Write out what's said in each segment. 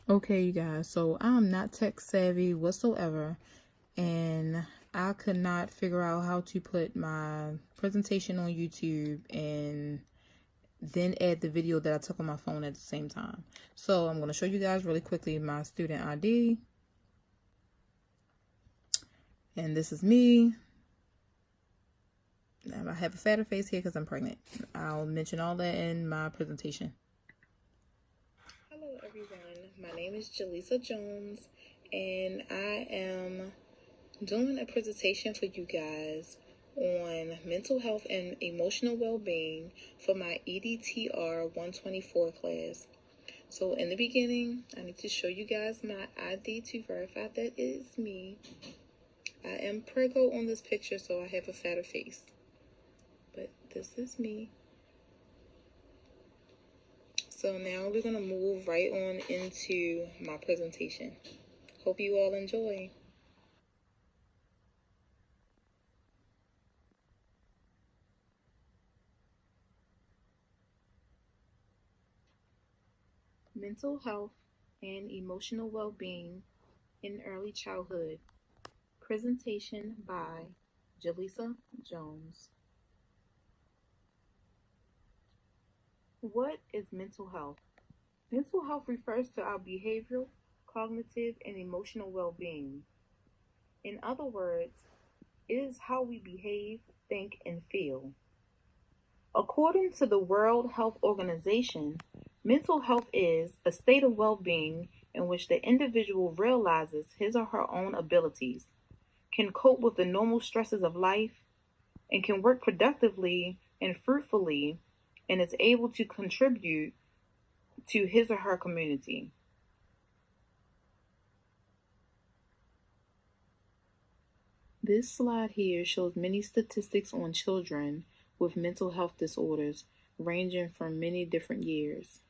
Okay, you guys, so I'm not tech savvy whatsoever, and I could not figure out how to put my presentation on YouTube and then add the video that I took on my phone at the same time. So I'm going to show you guys really quickly my student ID. And this is me. I have a fatter face here because I'm pregnant. I'll mention all that in my presentation. Hello everyone, my name is Jaleesa Jones, and I am doing a presentation for you guys on mental health and emotional well-being for my EDTR 124 class. So in the beginning, I need to show you guys my ID to verify that it is me. I am preggo on this picture, so I have a fatter face, but this is me. So now we're going to move right on into my presentation. Hope you all enjoy. Mental health and emotional well-being in early childhood. Presentation by Jaleesa Jones. What is mental health? Mental health refers to our behavioral, cognitive, and emotional well-being. In other words, it is how we behave, think, and feel. According to the World Health Organization, mental health is a state of well-being in which the individual realizes his or her own abilities, can cope with the normal stresses of life, and can work productively and fruitfully, and is able to contribute to his or her community. This slide here shows many statistics on children with mental health disorders ranging from many different years.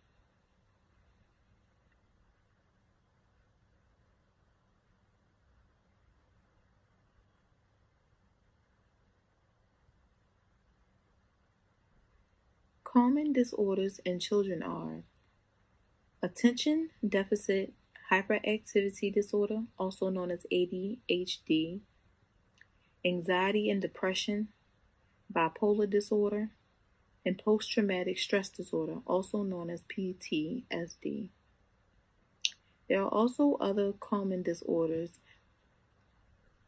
Common disorders in children are attention deficit hyperactivity disorder, also known as ADHD, anxiety and depression, bipolar disorder, and post-traumatic stress disorder, also known as PTSD. There are also other common disorders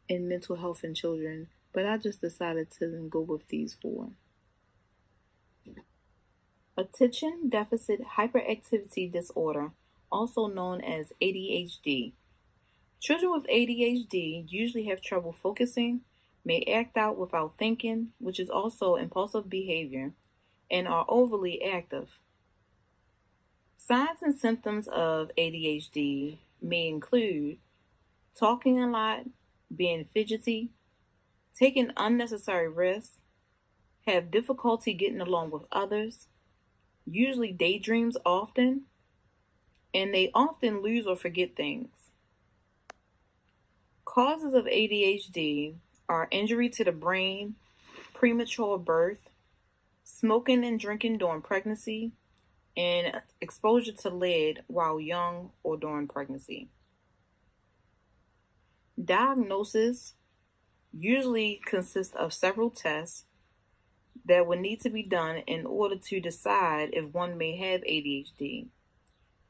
in mental health in children, but I just decided to go with these four. Attention deficit hyperactivity disorder, also known as ADHD. Children with ADHD usually have trouble focusing, may act out without thinking, which is also impulsive behavior, and are overly active. Signs and symptoms of ADHD may include talking a lot, being fidgety, taking unnecessary risks, have difficulty getting along with others, usually daydreams often, and they often lose or forget things. Causes of ADHD are injury to the brain, premature birth, smoking and drinking during pregnancy, and exposure to lead while young or during pregnancy. Diagnosis usually consists of several tests that would need to be done in order to decide if one may have ADHD.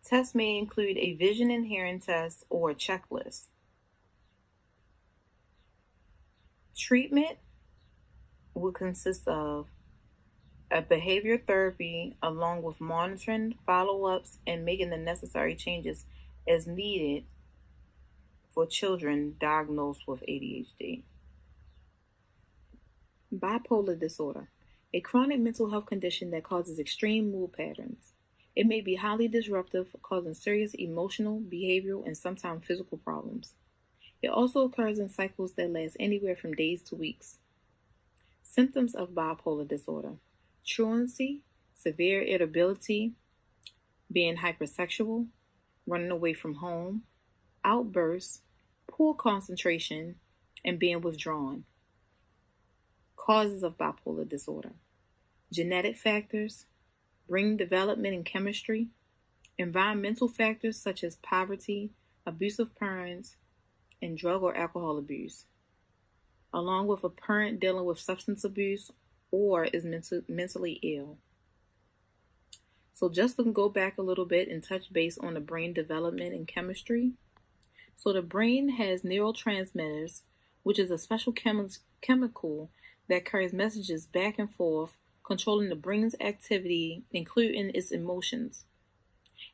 Tests may include a vision and hearing test or a checklist. Treatment would consist of a behavior therapy along with monitoring, follow-ups, and making the necessary changes as needed for children diagnosed with ADHD. Bipolar disorder, a chronic mental health condition that causes extreme mood patterns. It may be highly disruptive, causing serious emotional, behavioral, and sometimes physical problems. It also occurs in cycles that last anywhere from days to weeks. Symptoms of bipolar disorder: truancy, severe irritability, being hypersexual, running away from home, outbursts, poor concentration, and being withdrawn. Causes of bipolar disorder: genetic factors, brain development and chemistry, Environmental factors such as poverty, abusive parents, and drug or alcohol abuse, along with a parent dealing with substance abuse or is mentally ill. So just to go back a little bit and touch base on the brain development and chemistry. So the brain has neurotransmitters, which is a special chemical that carries messages back and forth, controlling the brain's activity, including its emotions.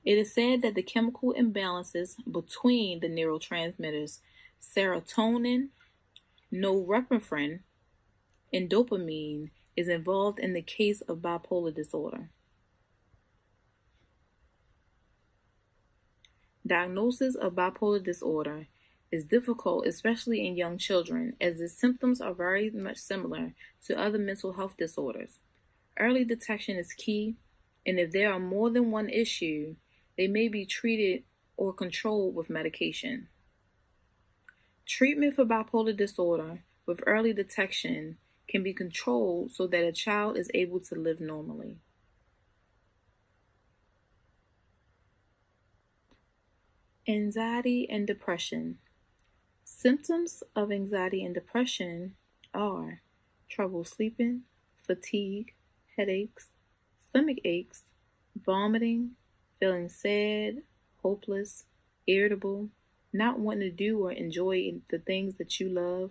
It is said that the chemical imbalances between the neurotransmitters serotonin, norepinephrine, and dopamine is involved in the case of bipolar disorder. Diagnosis of bipolar disorder is difficult, especially in young children, as the symptoms are very much similar to other mental health disorders. Early detection is key, and if there are more than one issue, they may be treated or controlled with medication. Treatment for bipolar disorder with early detection can be controlled so that a child is able to live normally. Anxiety and depression. Symptoms of anxiety and depression are trouble sleeping, fatigue, headaches, stomach aches, vomiting, feeling sad, hopeless, irritable, not wanting to do or enjoy the things that you love,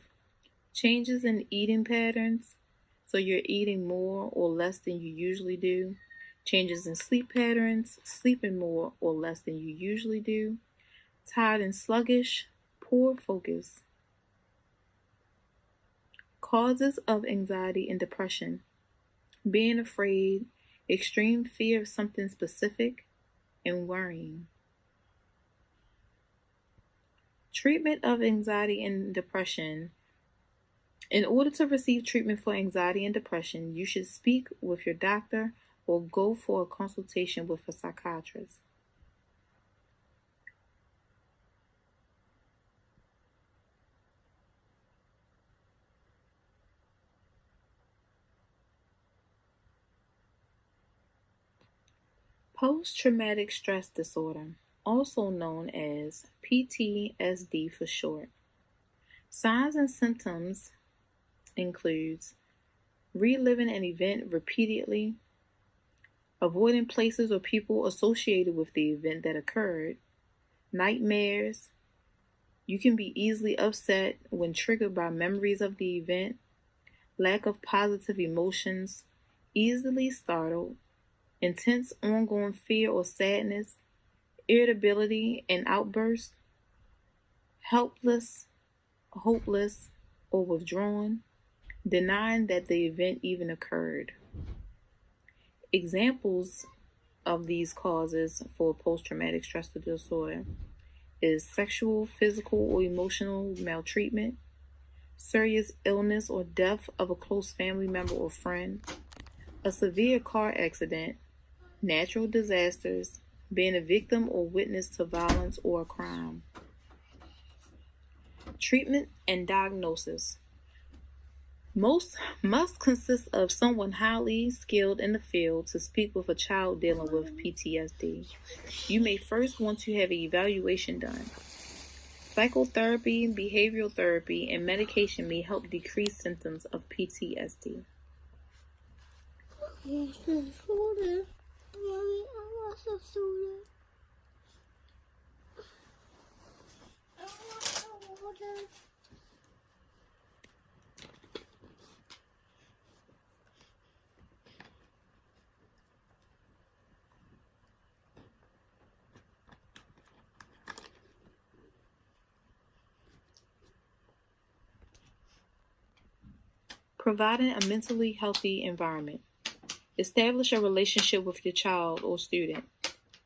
changes in eating patterns, so you're eating more or less than you usually do, changes in sleep patterns, sleeping more or less than you usually do, tired and sluggish, poor focus. Causes of anxiety and depression: being afraid, extreme fear of something specific, and worrying. Treatment of anxiety and depression. In order to receive treatment for anxiety and depression, you should speak with your doctor or go for a consultation with a psychiatrist. Post-traumatic stress disorder, also known as PTSD for short. Signs and symptoms includes reliving an event repeatedly, avoiding places or people associated with the event that occurred, nightmares. You can be easily upset when triggered by memories of the event, lack of positive emotions, easily startled, intense ongoing fear or sadness, irritability and outbursts, helpless, hopeless, or withdrawn, denying that the event even occurred. Examples of these causes for post-traumatic stress disorder is sexual, physical, or emotional maltreatment, serious illness or death of a close family member or friend, a severe car accident, natural disasters, being a victim or witness to violence or a crime. Treatment and diagnosis. Most must consist of someone highly skilled in the field to speak with a child dealing with PTSD. You may first want to have an evaluation done. Psychotherapy, behavioral therapy, and medication may help decrease symptoms of PTSD. Providing a mentally healthy environment. Establish a relationship with your child or student.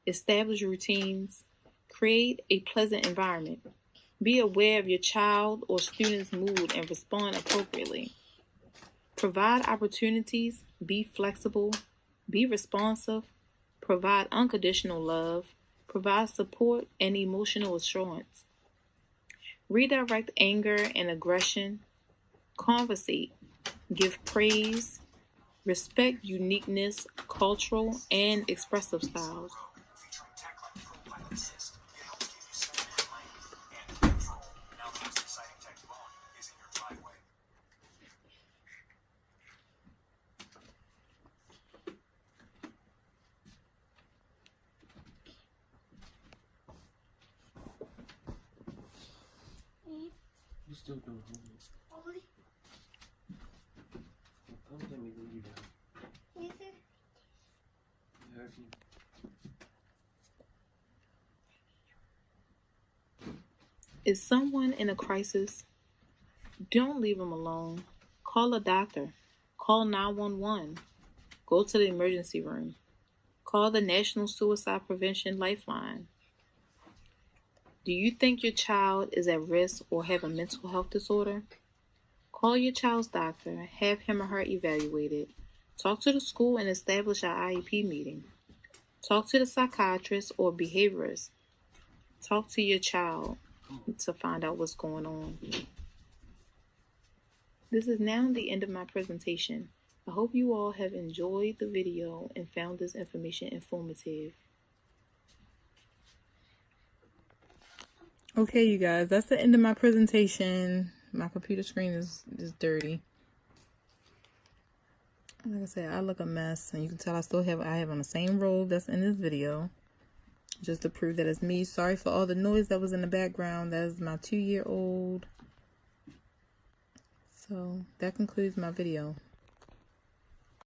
Establish routines. Create a pleasant environment. Be aware of your child or student's mood and respond appropriately. Provide opportunities. Be flexible. Be responsive. Provide unconditional love. Provide support and emotional assurance. Redirect anger and aggression. Conversate. Give praise. Respect uniqueness, cultural, and expressive styles. still doing homework. Don't let me leave you down. Yes, sir. You heard me? Is someone in a crisis? Don't leave them alone. Call a doctor. Call 911. Go to the emergency room. Call the National Suicide Prevention Lifeline. Do you think your child is at risk or have a mental health disorder? Call your child's doctor. Have him or her evaluated. Talk to the school and establish an IEP meeting. Talk to the psychiatrist or behaviorist. Talk to your child to find out what's going on. This is now the end of my presentation. I hope you all have enjoyed the video and found this information informative. Okay, you guys, that's the end of my presentation. My computer screen is dirty. Like I said, I look a mess, and you can tell I have on the same robe that's in this video, just to prove that it's me. Sorry for all the noise that was in the background. That is my 2-year-old. So that concludes my video.